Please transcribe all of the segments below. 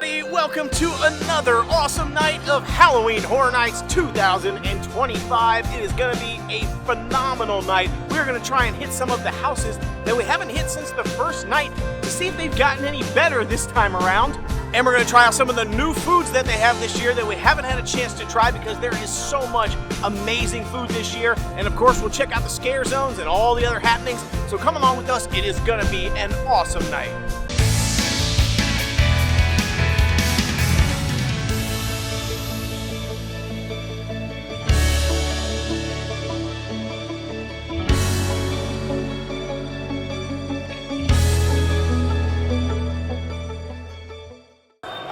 everybody, welcome to another awesome night of Halloween Horror Nights 2025. It is going to be a phenomenal night. We're going to try and hit some of the houses that we haven't hit since the first night to see if they've gotten any better this time around. And we're going to try out some of the new foods that they have this year that we haven't had a chance to try because there is so much amazing food this year. And of course, we'll check out the scare zones and all the other happenings. So come along with us. It is going to be an awesome night.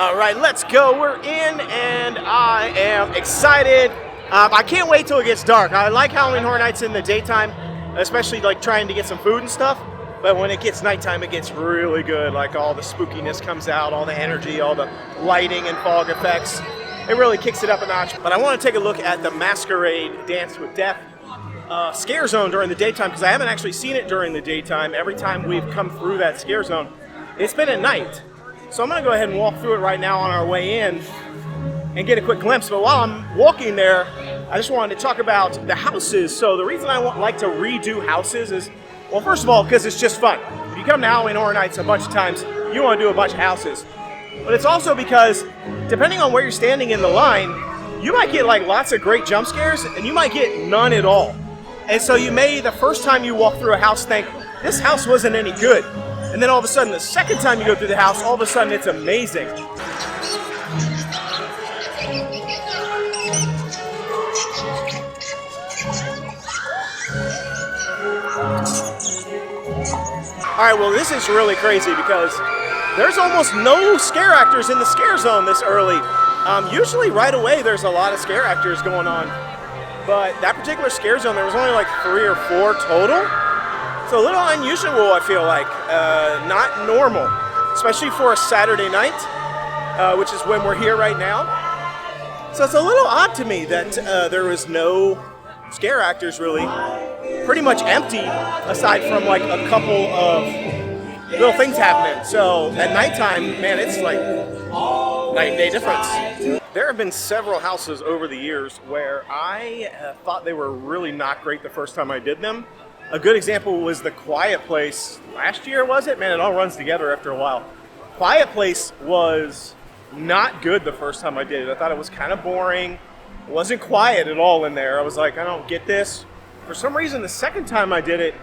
All right, let's go. We're in, and I am excited. I can't wait till it gets dark. I like Halloween Horror Nights in the daytime, especially like trying to get some food and stuff. But when it gets nighttime, it gets really good. Like all the spookiness comes out, all the energy, all the lighting and fog effects. It really kicks it up a notch. But I want to take a look at the Masquerade Dance with Death scare zone during the daytime because I haven't actually seen it during the daytime. Every time we've come through that scare zone, it's been at night. So I'm going to go ahead and walk through it right now on our way in and get a quick glimpse. But while I'm walking there, I just wanted to talk about the houses. So the reason I like to redo houses is, well, first of all, because it's just fun. If you come to Halloween Horror Nights a bunch of times, you want to do a bunch of houses. But it's also because, depending on where you're standing in the line, you might get like lots of great jump scares, and you might get none at all. And so you may, the first time you walk through a house, think, this house wasn't any good. And then all of a sudden, the second time you go through the house, all of a sudden it's amazing. Alright, well this is really crazy because there's almost no scare actors in the scare zone this early. Usually right away there's a lot of scare actors going on. But that particular scare zone, there was only like 3 or 4 total. So a little unusual, I feel like, not normal, especially for a Saturday night, which is when we're here right now. So it's a little odd to me that there was no scare actors really, pretty much empty, aside from like a couple of little things happening. So at nighttime, man, it's like night and day difference. There have been several houses over the years where I thought they were really not great the first time I did them. A good example was the Quiet Place. Last year, was it? Man, it all runs together after a while. Quiet Place was not good the first time I did it. I thought it was kind of boring. It wasn't quiet at all in there. I was like, I don't get this. For some reason, the second time I did it,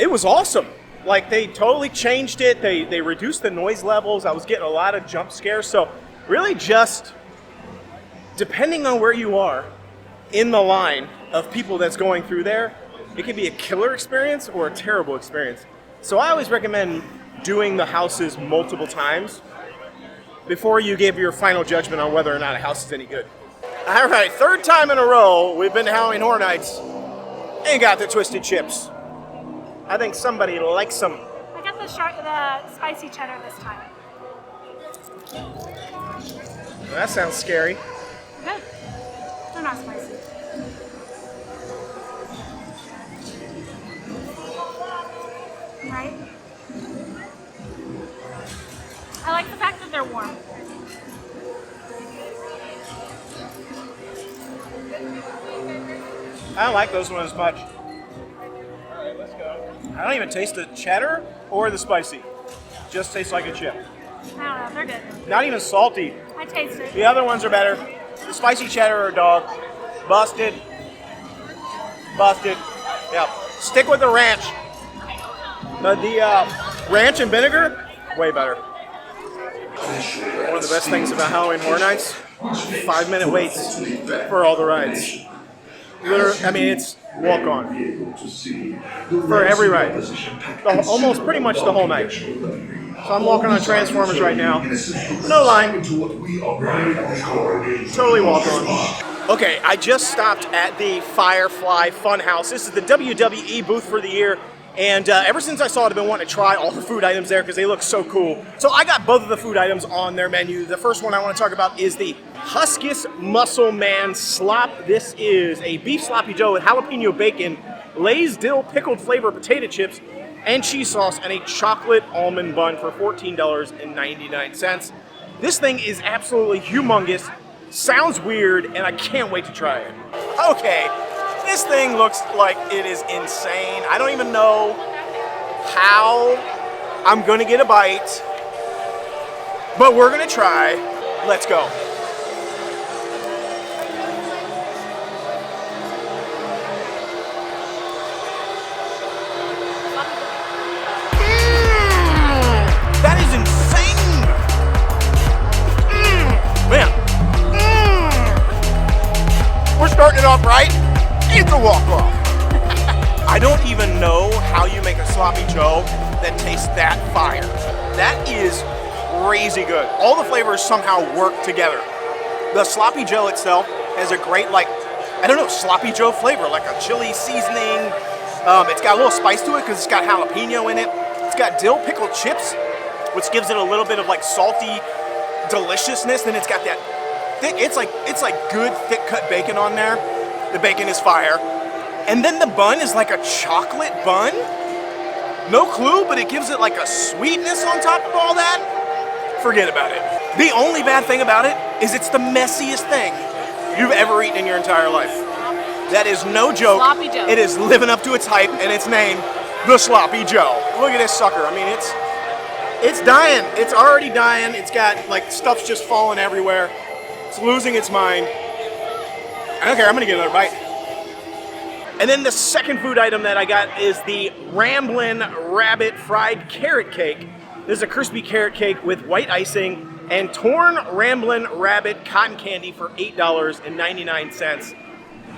it was awesome. Like, they totally changed it. They reduced the noise levels. I was getting a lot of jump scares. So really just, depending on where you are in the line of people that's going through there, it can be a killer experience or a terrible experience. So I always recommend doing the houses multiple times before you give your final judgment on whether or not a house is any good. All right, third time in a row we've been to Halloween Horror Nights and got the Twisted Chips. I think somebody likes them. I got the spicy cheddar this time. Well, that sounds scary. Good. They're not spicy. Right? I like the fact that they're warm. I don't like those ones much. Alright, let's go. I don't even taste the cheddar or the spicy. Just tastes like a chip. I don't know, they're good. Not even salty. I taste it. The other ones are better. The spicy cheddar or dog. Busted. Busted. Yeah. Stick with the ranch. But the ranch and vinegar, way better. One of the best things about Halloween Horror Nights, 5-minute waits for all the rides. Literally, I mean, it's walk on for every ride. Almost pretty much the whole night. So I'm walking on Transformers right now. No line. Totally walk on. Okay, I just stopped at the Firefly Funhouse. This is the WWE booth for the year. And ever since I saw it, I've been wanting to try all the food items there because they look so cool. So I got both of the food items on their menu. The first one I want to talk about is the Huskus Muscle Man Slop. This is a beef sloppy joe with jalapeno bacon, Lay's dill pickled flavor potato chips, and cheese sauce, and a chocolate almond bun for $14.99. This thing is absolutely humongous, sounds weird, and I can't wait to try it. Okay, this thing looks like it is insane. I don't even know how I'm gonna get a bite, but we're gonna try. Let's go. That is insane! Man. We're starting it off right. It's a walk-off. I don't even know how you make a sloppy joe that tastes that fire. That is crazy good. All the flavors somehow work together. The sloppy joe itself has a great, like, I don't know, sloppy joe flavor, like a chili seasoning. It's got a little spice to it because it's got jalapeno in it. It's got dill pickled chips, which gives it a little bit of like salty deliciousness. Then it's got that thick, it's like good thick cut bacon on there. The bacon is fire. And then the bun is like a chocolate bun. No clue, but it gives it like a sweetness on top of all that. Forget about it. The only bad thing about it is it's the messiest thing you've ever eaten in your entire life. That is no joke. Sloppy Joe. It is living up to its hype, and its name, the Sloppy Joe. Look at this sucker. I mean, it's dying. It's already dying. It's got like stuff's just falling everywhere. It's losing its mind. I don't care. I'm gonna get another bite. And then the second food item that I got is the Ramblin' Rabbit Fried Carrot Cake. This is a crispy carrot cake with white icing and torn Ramblin' Rabbit cotton candy for $8.99.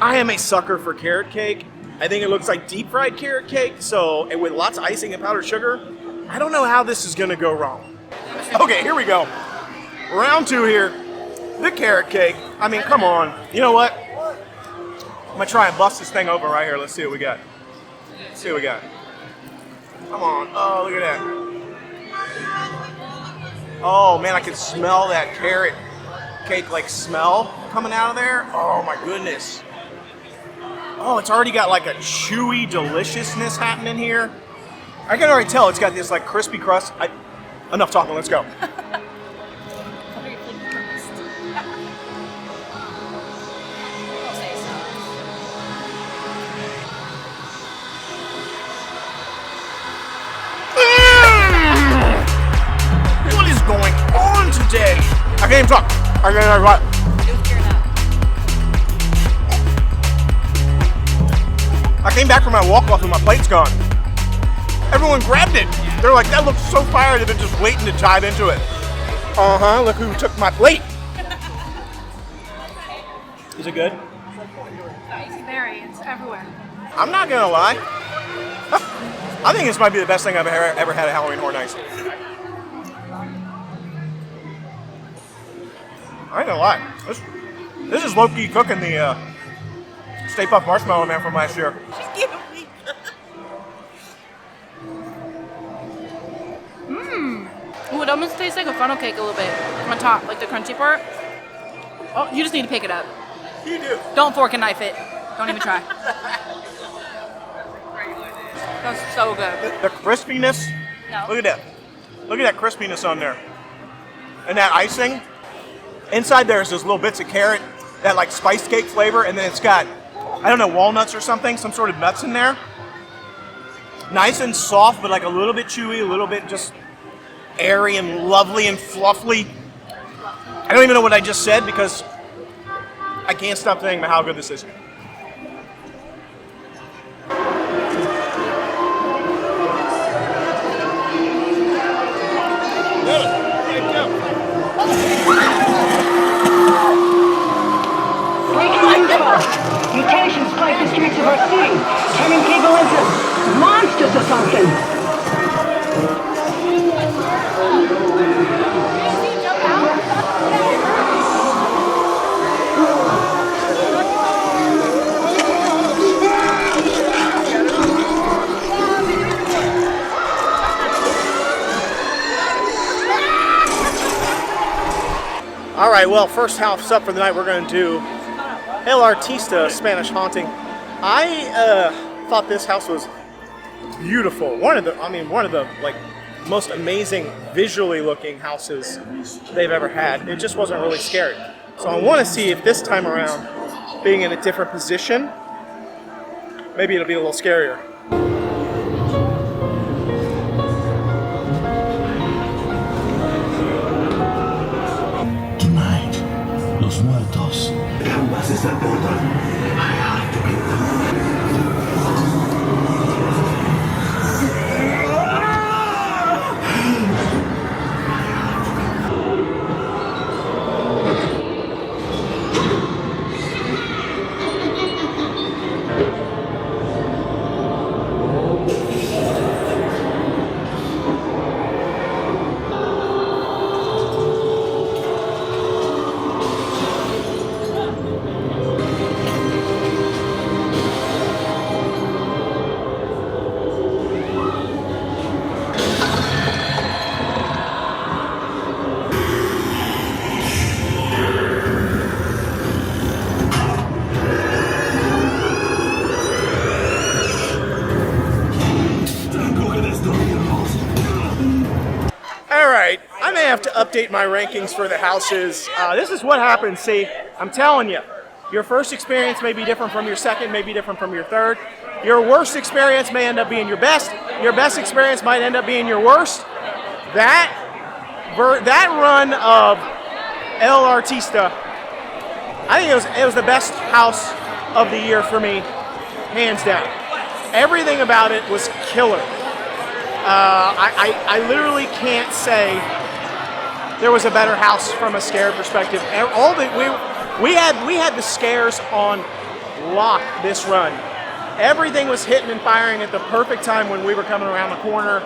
I am a sucker for carrot cake. I think it looks like deep fried carrot cake, so, and with lots of icing and powdered sugar. I don't know how this is gonna go wrong. Okay, here we go. Round two here. The carrot cake. I mean, come on. You know what? I'm gonna try and bust this thing open right here. Let's see what we got. Let's see what we got. Come on. Oh, look at that. Oh man, I can smell that carrot cake like smell coming out of there. Oh my goodness. Oh, it's already got like a chewy deliciousness happening here. I can already tell it's got this like crispy crust. Enough talking, let's go. What is going on today? I can't even talk. I can't even talk. I came back from my walk-off and my plate's gone. Everyone grabbed it. They're like, that looks so fire, they've been just waiting to dive into it. Uh-huh, look who took my plate. Is it good? Very, it's everywhere. I'm not gonna lie. I think this might be the best thing I've ever had at Halloween Horror Nights. I ain't gonna lie. This is low-key cooking the Stay Puft Marshmallow Man from last year. She's giving me. Ooh, it almost tastes like a funnel cake a little bit on top, like the crunchy part. Oh, you just need to pick it up. You do. Don't fork and knife it. Don't even try. That's so good. The crispiness. No. Look at that. Look at that crispiness on there. And that icing. Inside there's those little bits of carrot, that like spiced cake flavor, and then it's got, I don't know, walnuts or something, some sort of nuts in there. Nice and soft, but like a little bit chewy, a little bit just airy and lovely and fluffy. I don't even know what I just said because I can't stop thinking about how good this is. Mutations plague the streets of our city, turning people into monsters or something. All right, well, first house up for the night, we're going to do El Artista, Spanish Haunting. I thought this house was beautiful. One of the like most amazing visually looking houses they've ever had. It just wasn't really scary. So I want to see if this time around, being in a different position, maybe it'll be a little scarier. Tonight, los muertos. Jamás es el portal. I have to get update my rankings for the houses. This is what happens. See, I'm telling you, your first experience may be different from your second, may be different from your third. Your worst experience may end up being your best. Your best experience might end up being your worst. That run of El Artista, I think it was the best house of the year for me, hands down. Everything about it was killer. I literally can't say there was a better house from a scare perspective. We had the scares on lock this run. Everything was hitting and firing at the perfect time when we were coming around the corner.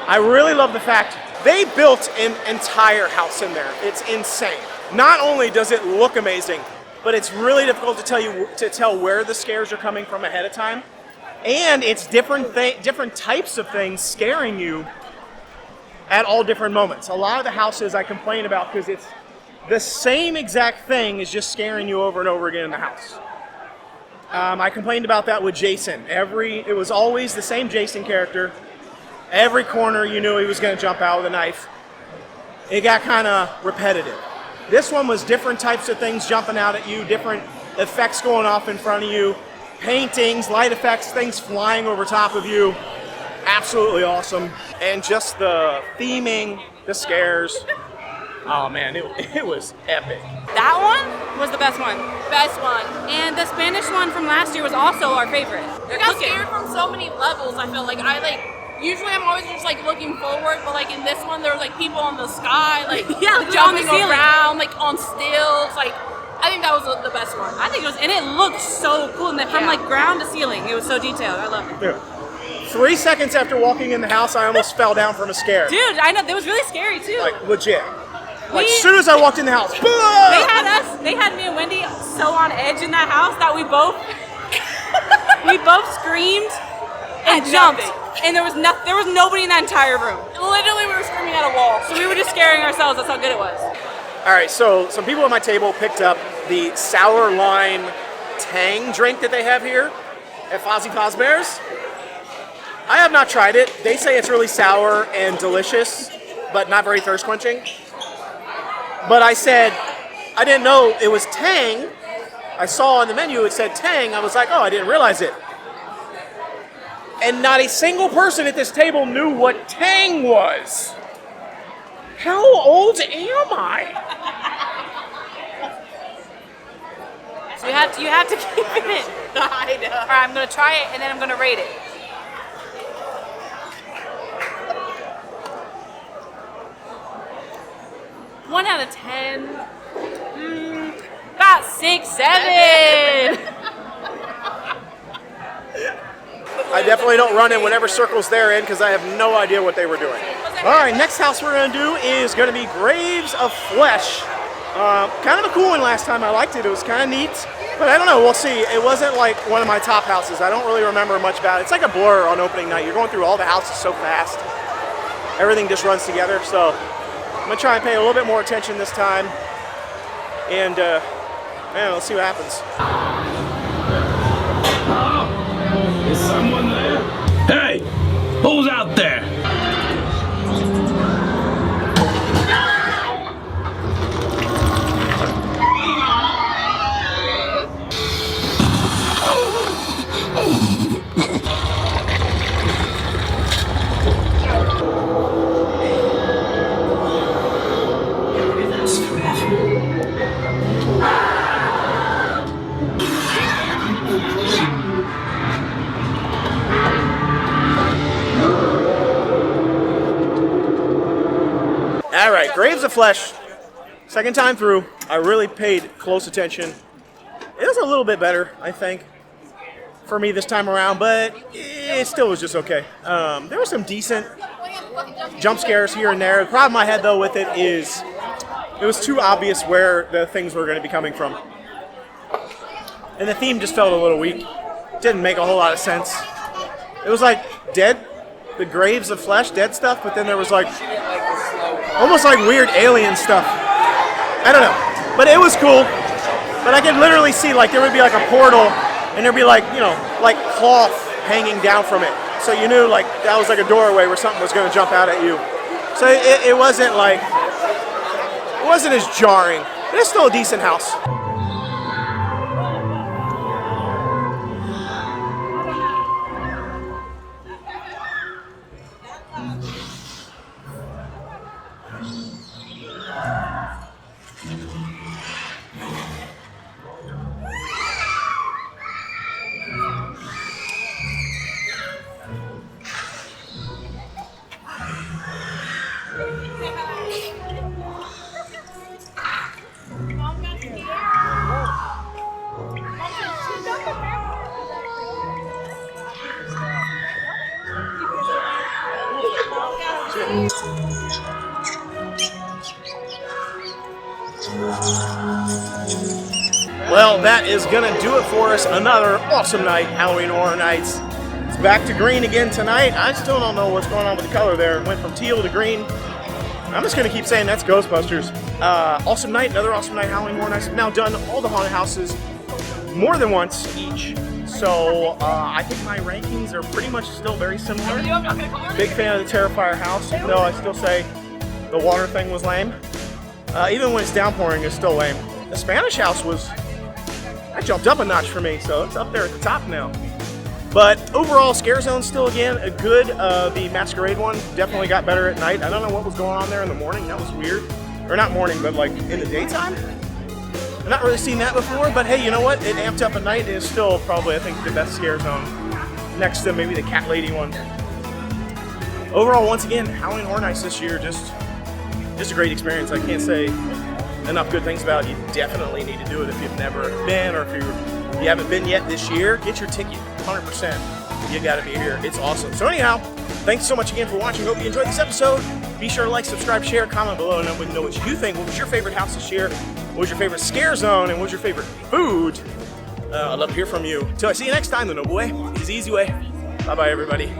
I really love the fact they built an entire house in there. It's insane. Not only does it look amazing, but it's really difficult to tell where the scares are coming from ahead of time. And it's different types of things scaring you at all different moments. A lot of the houses I complain about because it's the same exact thing is just scaring you over and over again in the house. I complained about that with Jason. It was always the same Jason character. Every corner you knew he was going to jump out with a knife. It got kind of repetitive. This one was different types of things jumping out at you, different effects going off in front of you, paintings, light effects, things flying over top of you. Absolutely awesome. And just the theming, the scares. Oh man, it was epic. That one was the best one. Best one. And the Spanish one from last year was also our favorite. We got scared from so many levels. I feel like usually I'm always just looking forward, but in this one there was people on the sky, jumping around, on stilts, I think that was the best one. I think it was, and it looked so cool. And from ground to ceiling, it was so detailed. I love it. Yeah. 3 seconds after walking in the house, I almost fell down from a scare. Dude, I know, that was really scary too. Legit. As soon as I walked in the house, they had me and Wendy so on edge in that house that we both screamed and jumped. And there was nobody in that entire room. Literally, we were screaming at a wall. So we were just scaring ourselves. That's how good it was. All right, so some people at my table picked up the sour lime tang drink that they have here at Fozzie Fazbear's. I have not tried it. They say it's really sour and delicious, but not very thirst quenching. But I said, I didn't know it was tang. I saw on the menu it said tang. I was like, oh, I didn't realize it. And not a single person at this table knew what tang was. How old am I? So you have to keep it in. I know. All right, I'm gonna try it and then I'm gonna rate it. One out of 10. About 6, 7. I definitely don't run in whatever circles they're in because I have no idea what they were doing. All right, next house we're going to do is going to be Graves of Flesh. Kind of a cool one last time. I liked it. It was kind of neat. But I don't know. We'll see. It wasn't one of my top houses. I don't really remember much about it. It's like a blur on opening night. You're going through all the houses so fast. Everything just runs together. So I'm going to try and pay a little bit more attention this time. And, let's see what happens. Is someone there? Hey! Who's out there? Graves of Flesh, second time through, I really paid close attention. It was a little bit better, I think, for me this time around, but it still was just okay. There were some decent jump scares here and there. The problem I had, though, with it is it was too obvious where the things were going to be coming from. And the theme just felt a little weak. Didn't make a whole lot of sense. It was like dead, the Graves of Flesh, dead stuff, but then there was like almost like weird alien stuff. I don't know, but it was cool. But I could literally see like there would be like a portal and there'd be like, you know, like cloth hanging down from it. So you knew like that was like a doorway where something was going to jump out at you. So it wasn't like, it wasn't as jarring. But it's still a decent house. Well, that is going to do it for us. Another awesome night, Halloween Horror Nights. It's back to green again tonight. I still don't know what's going on with the color there. It went from teal to green. I'm just going to keep saying that's Ghostbusters. Awesome night, another awesome night, Halloween Horror Nights. I've now done all the haunted houses more than once each. So I think my rankings are pretty much still very similar. Big fan of the Terrifier house, even though I still say the water thing was lame. Even when it's downpouring, it's still lame. The Spanish house was, that jumped up a notch for me, so it's up there at the top now. But overall, Scare Zone still again a good. The Masquerade one definitely got better at night. I don't know what was going on there in the morning. That was weird. Or not morning, but like in the daytime. I've not really seen that before, but hey, you know what? It amped up at night. It is still probably, I think, the best Scare Zone. Next to maybe the Catlady one. Overall, once again, Halloween Horror Nights this year, just a great experience. I can't say enough good things about it. You definitely need to do it if you've never been, or if you haven't been yet this year. Get your ticket, 100%. You gotta be here. It's awesome. So anyhow, thanks so much again for watching. Hope you enjoyed this episode. Be sure to like, subscribe, share, comment below, and let me know what you think. What was your favorite house this year? What was your favorite Scare Zone? And what was your favorite food? I'd love to hear from you. Till I see you next time, the Noble Way is the easy way. Bye-bye, everybody.